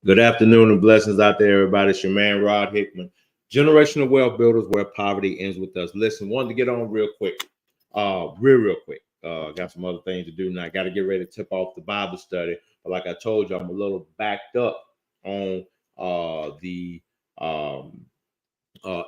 Good afternoon and blessings out there, everybody. It's your man, Rod Hickman. Generational wealth builders where poverty ends with us. Listen, wanted to get on real quick. Real quick. Got some other things to do now. Got to get ready to tip off the Bible study. But like I told you, I'm a little backed up on the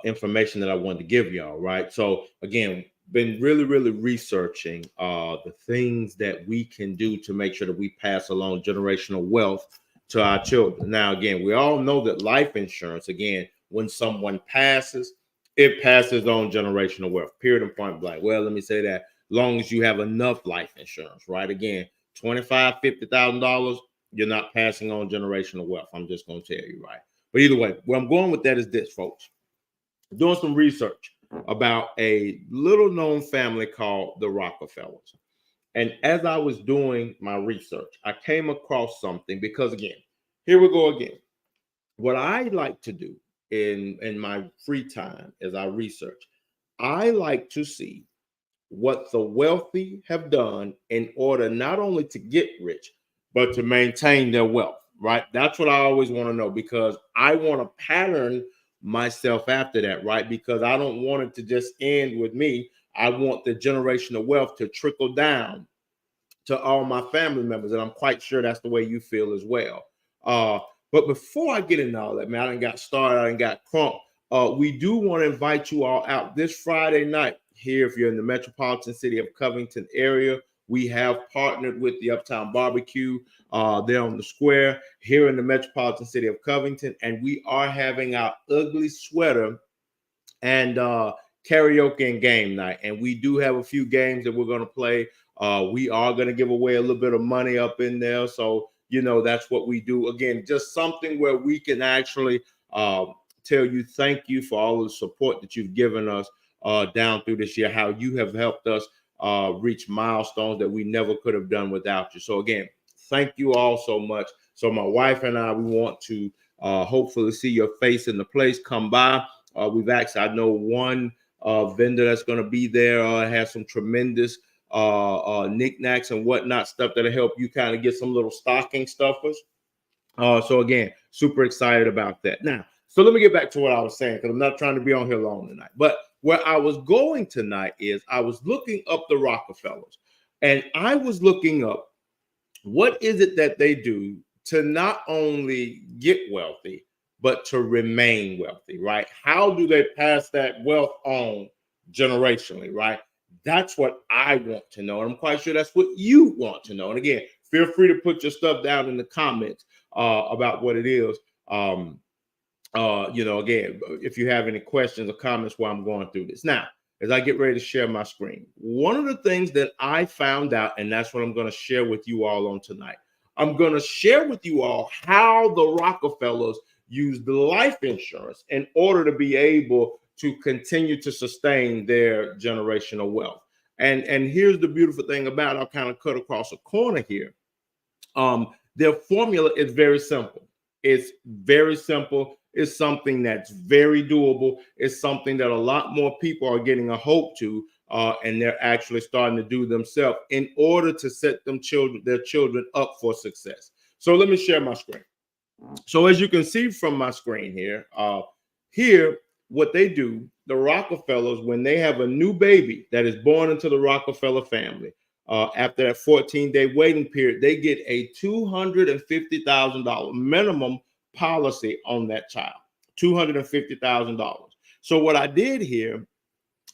information that I wanted to give y'all, right? So again, been really researching the things that we can do to make sure that we pass along generational wealth to our children. Now, again, we all know that life insurance, again, when someone passes, it passes on generational wealth, period and point blank. Well, let me say that long as you have enough life insurance, right? Again, $25,000, $50,000, you're not passing on generational wealth. I'm just going to tell you, right? But either way, where I'm going with that is this, folks. Doing some research about a little known family called the Rockefellers. And as I was doing my research, I came across something because, again, here we go again. What I like to do in my free time as I research, I like to see what the wealthy have done in order not only to get rich, but to maintain their wealth, right? That's what I always want to know, because I want to pattern myself after that, right? Because I don't want it to just end with me. I want the generational wealth to trickle down to all my family members, and I'm quite sure that's the way you feel as well. But before I get into all that, man, I done got started, I done got crunk. We do want to invite you all out this Friday night here. If you're in the metropolitan city of Covington area, we have partnered with the Uptown Barbecue there on the square here in the metropolitan city of Covington, and we are having our ugly sweater and karaoke and game night. And we do have a few games that we're going to play. We are going to give away a little bit of money up in there. So, you know, that's what we do. Again, just something where we can actually tell you thank you for all the support that you've given us down through this year, how you have helped us reach milestones that we never could have done without you. So again, thank you all so much. So my wife and I, we want to hopefully see your face in the place. Come by. We've actually, I know one vendor that's going to be there has some tremendous knickknacks and whatnot, stuff that'll help you kind of get some little stocking stuffers. So again, super excited about that. Now, so let me get back to what I was saying, because I'm not trying to be on here long tonight. But where I was going tonight is I was looking up the Rockefellers, and I was looking up what is it that they do to not only get wealthy, but to remain wealthy, right? How do they pass that wealth on generationally, right? That's what I want to know. And I'm quite sure that's what you want to know. And again, feel free to put your stuff down in the comments about what it is. You know, again, if you have any questions or comments while I'm going through this. Now, as I get ready to share my screen, one of the things that I found out, and that's what I'm going to share with you all on tonight, I'm going to share with you all how the Rockefellers used life insurance in order to be able to continue to sustain their generational wealth. And here's the beautiful thing about it. I'll kind of cut across a corner here. Their formula is very simple. It's very simple. It's something that's very doable. It's something that a lot more people are getting a hope to, and they're actually starting to do themselves in order to set their children up for success. So let me share my screen. So as you can see from my screen here, what they do, the Rockefellers, when they have a new baby that is born into the Rockefeller family, after that 14-day waiting period, they get a $250,000 minimum policy on that child, $250,000. So what I did here,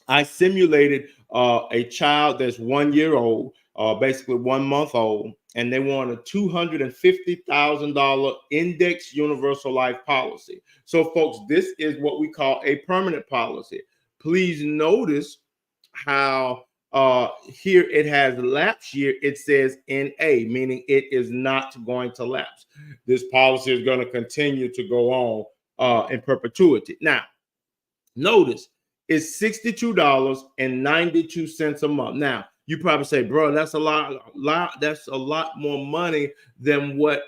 I simulated a child that's 1 year old, basically 1 month old, and they want a $250,000 index universal life policy. So folks, this is what we call a permanent policy. Please notice how here it has lapse year. It says NA, meaning it is not going to lapse. This policy is going to continue to go on in perpetuity. Now, notice it's $62.92 a month. Now, you probably say, bro, that's a lot. That's a lot more money than what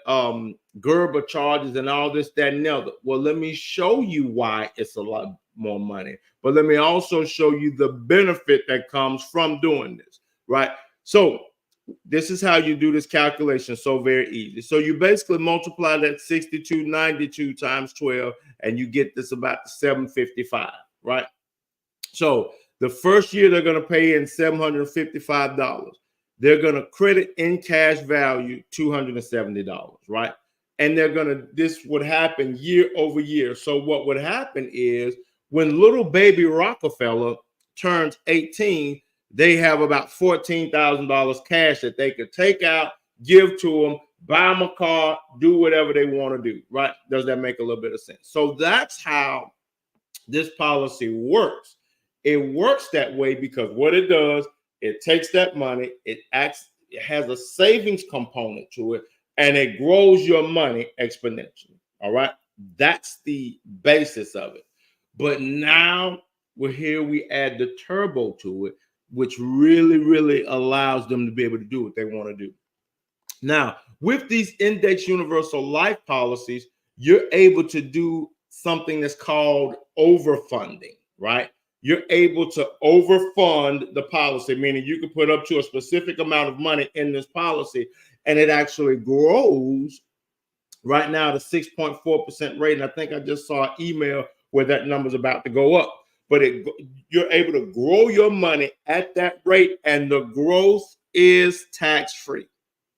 Gerber charges and all this, that, and the other. Well, let me show you why it's a lot more money. But let me also show you the benefit that comes from doing this, right? So This is how you do this calculation. So very easy. So you basically multiply that 6292 times 12, and you get this about 755, right? So the first year they're going to pay in $755. They're going to credit in cash value $270, right? And this would happen year over year. So what would happen is when little baby Rockerfeller turns 18, they have about $14,000 cash that they could take out, give to them, buy them a car, do whatever they want to do, right? Does that make a little bit of sense? So that's how this policy works. It works that way because what it does, it takes that money, it has a savings component to it, and it grows your money exponentially. All right. That's the basis of it. But now we add the turbo to it, which really allows them to be able to do what they want to do. Now, with these index universal life policies, you're able to do something that's called overfunding, right? You're able to overfund the policy, meaning you can put up to a specific amount of money in this policy, and it actually grows right now to 6.4% rate. And I think I just saw an email where that number's about to go up. But you're able to grow your money at that rate, and the growth is tax-free.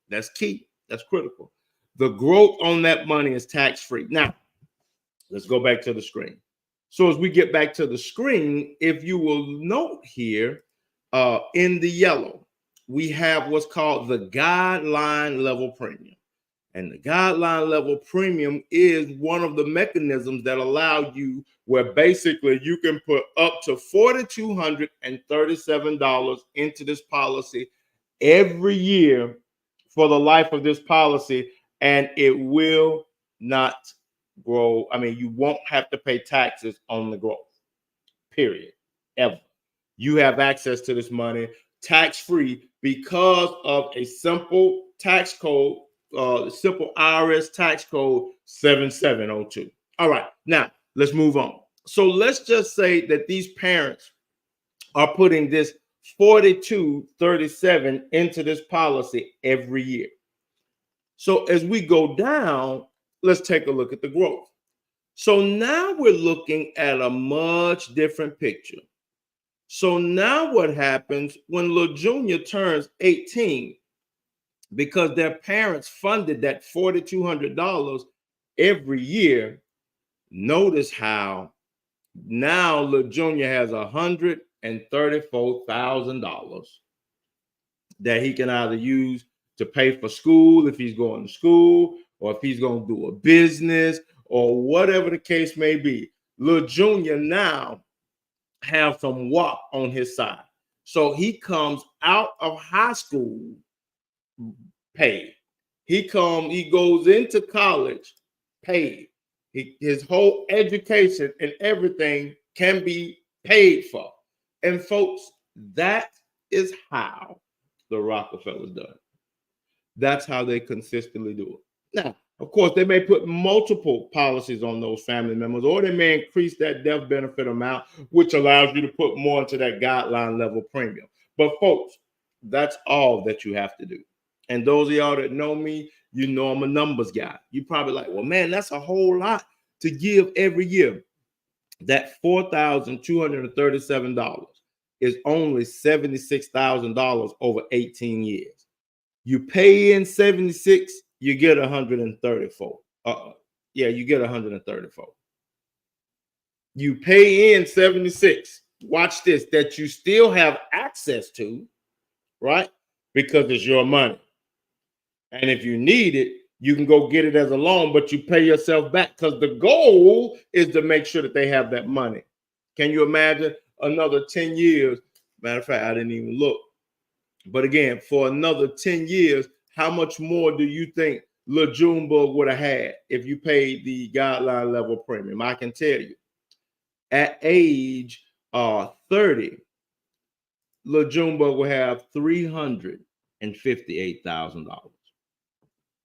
That's key. That's critical. The growth on that money is tax-free. Now, let's go back to the screen. So as we get back to the screen, if you will note here in the yellow, we have what's called the guideline level premium. And the guideline level premium is one of the mechanisms that allow you where basically you can put up to $4,237 into this policy every year for the life of this policy, and it will not grow. I mean, you won't have to pay taxes on the growth, period, ever. You have access to this money tax-free because of a simple tax code, simple IRS tax code 7702. All right, now let's move on. So let's just say that these parents are putting this 4237 into this policy every year. So as we go down, let's take a look at the growth. So now we're looking at a much different picture. So now what happens when little Junior turns 18, because their parents funded that $4,200 every year, notice how now little Junior has $134,000 that he can either use to pay for school if he's going to school, or if he's going to do a business, or whatever the case may be. Little Junior now have some WAP on his side. So he comes out of high school paid. He goes into college paid. His whole education and everything can be paid for. And folks, that is how the Rockefellers done. That's how they consistently do it. Now, of course, they may put multiple policies on those family members, or they may increase that death benefit amount, which allows you to put more into that guideline level premium. But folks, that's all that you have to do. And those of y'all that know me, you know I'm a numbers guy. You probably like, well, man, that's a whole lot to give every year. That $4,237 is only $76,000 over 18 years. You pay in 76, you get 134. You get 134. You pay in 76. Watch this, that you still have access to, right? Because it's your money. And if you need it, you can go get it as a loan, but you pay yourself back because the goal is to make sure that they have that money. Can you imagine another 10 years? Matter of fact, I didn't even look. But again, for another 10 years, how much more do you think Lil Junebug would have had if you paid the guideline level premium? I can tell you, at age 30, Lil Junebug will have $358,000.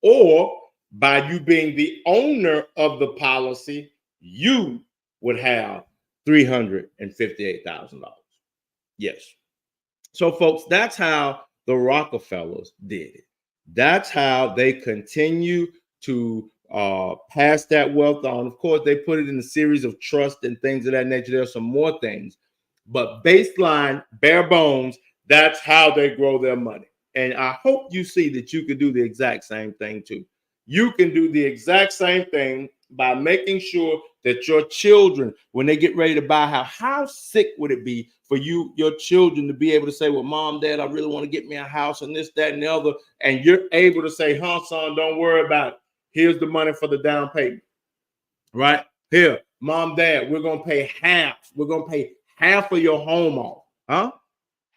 Or by you being the owner of the policy, you would have $358,000. Yes. So, folks, that's how the Rockefellers did it. That's how they continue to pass that wealth on. Of course, they put it in a series of trust and things of that nature. There are some more things, but baseline, bare bones, that's how they grow their money. And I hope you see that you can do the exact same thing too. You can do the exact same thing by making sure that your children, when they get ready to buy a house, how sick would it be for you, your children, to be able to say, well, mom, dad, I really want to get me a house and this, that, and the other. And you're able to say, huh, son, don't worry about it. Here's the money for the down payment, right? Here, mom, dad, we're going to pay half. We're going to pay half of your home off, huh?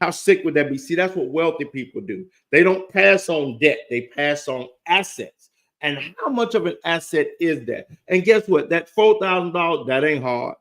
How sick would that be? See, that's what wealthy people do. They don't pass on debt. They pass on assets. And how much of an asset is that? And guess what? That $4,000, that ain't hard.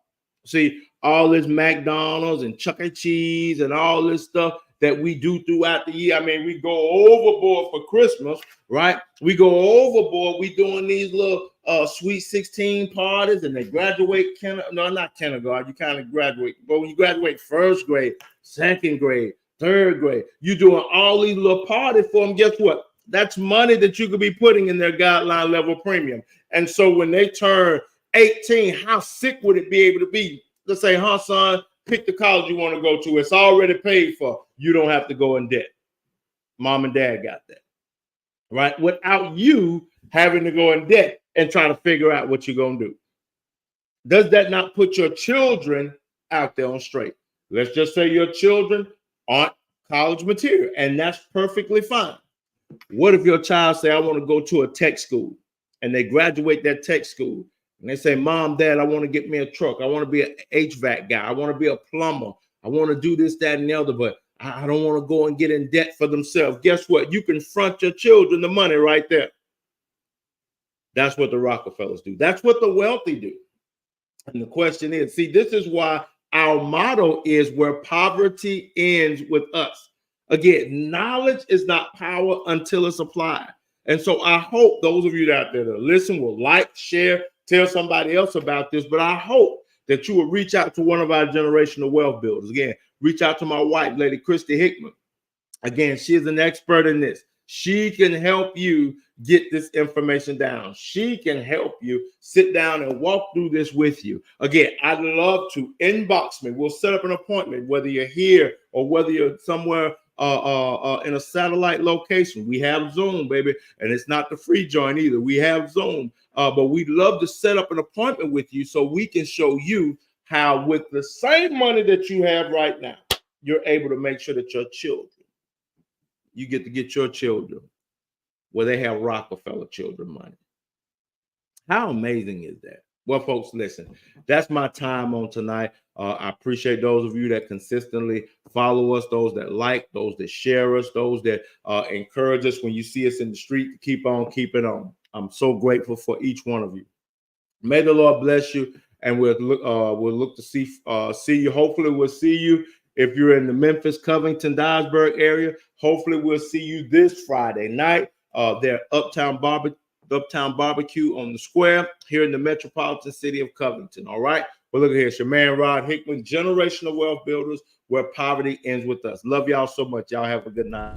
See, all this McDonald's and Chuck E. Cheese and all this stuff that we do throughout the year. I mean, we go overboard for Christmas, right? We go overboard. We doing these little Sweet 16 parties, and they graduate. No, not kindergarten. You kind of graduate. But when you graduate first grade, second grade, third grade, you doing all these little parties for them. Guess what? That's money that you could be putting in their guideline level premium. And so when they turn 18, how sick would it be able to be? Let's say, huh, son, pick the college you want to go to. It's already paid for. You don't have to go in debt. Mom and dad got that, right? Without you having to go in debt and trying to figure out what you're going to do. Does that not put your children out there on straight? Let's just say your children aren't college material, and that's perfectly fine. What if your child say, I want to go to a tech school, and they graduate that tech school, and they say, mom, dad, I want to get me a truck. I want to be an HVAC guy. I want to be a plumber. I want to do this, that, and the other, but I don't want to go and get in debt for themselves. Guess what? You can front your children the money right there. That's what the Rockefellers do. That's what the wealthy do. And the question is, see, this is why our motto is where poverty ends with us. Again, knowledge is not power until it's applied. And so I hope those of you out there that listen will like, share, tell somebody else about this. But I hope that you will reach out to one of our generational wealth builders. Again, reach out to my wife, Lady Christy Hickman. Again, she is an expert in this. She can help you get this information down. She can help you sit down and walk through this with you. Again, I'd love to inbox me. We'll set up an appointment, whether you're here or whether you're somewhere in a satellite location. We have Zoom, baby, and it's not the free joint either. We have Zoom, but we'd love to set up an appointment with you so we can show you how, with the same money that you have right now, you're able to make sure that your children, you get to get your children where they have Rockefeller children money. How amazing is that? Well, folks, listen, that's my time on tonight. I appreciate those of you that consistently follow us, those that like, those that share us, those that encourage us when you see us in the street to keep on keeping on. I'm so grateful for each one of you. May the Lord bless you, and we'll look to see you. Hopefully, we'll see you if you're in the Memphis, Covington, Dyersburg area. Hopefully, we'll see you this Friday night. There, Uptown Barbecue on the square here in the metropolitan city of Covington. All right. Well, look at here. It's your man, Rod Hickman, Generational Wealth Builders, where poverty ends with us. Love y'all so much. Y'all have a good night.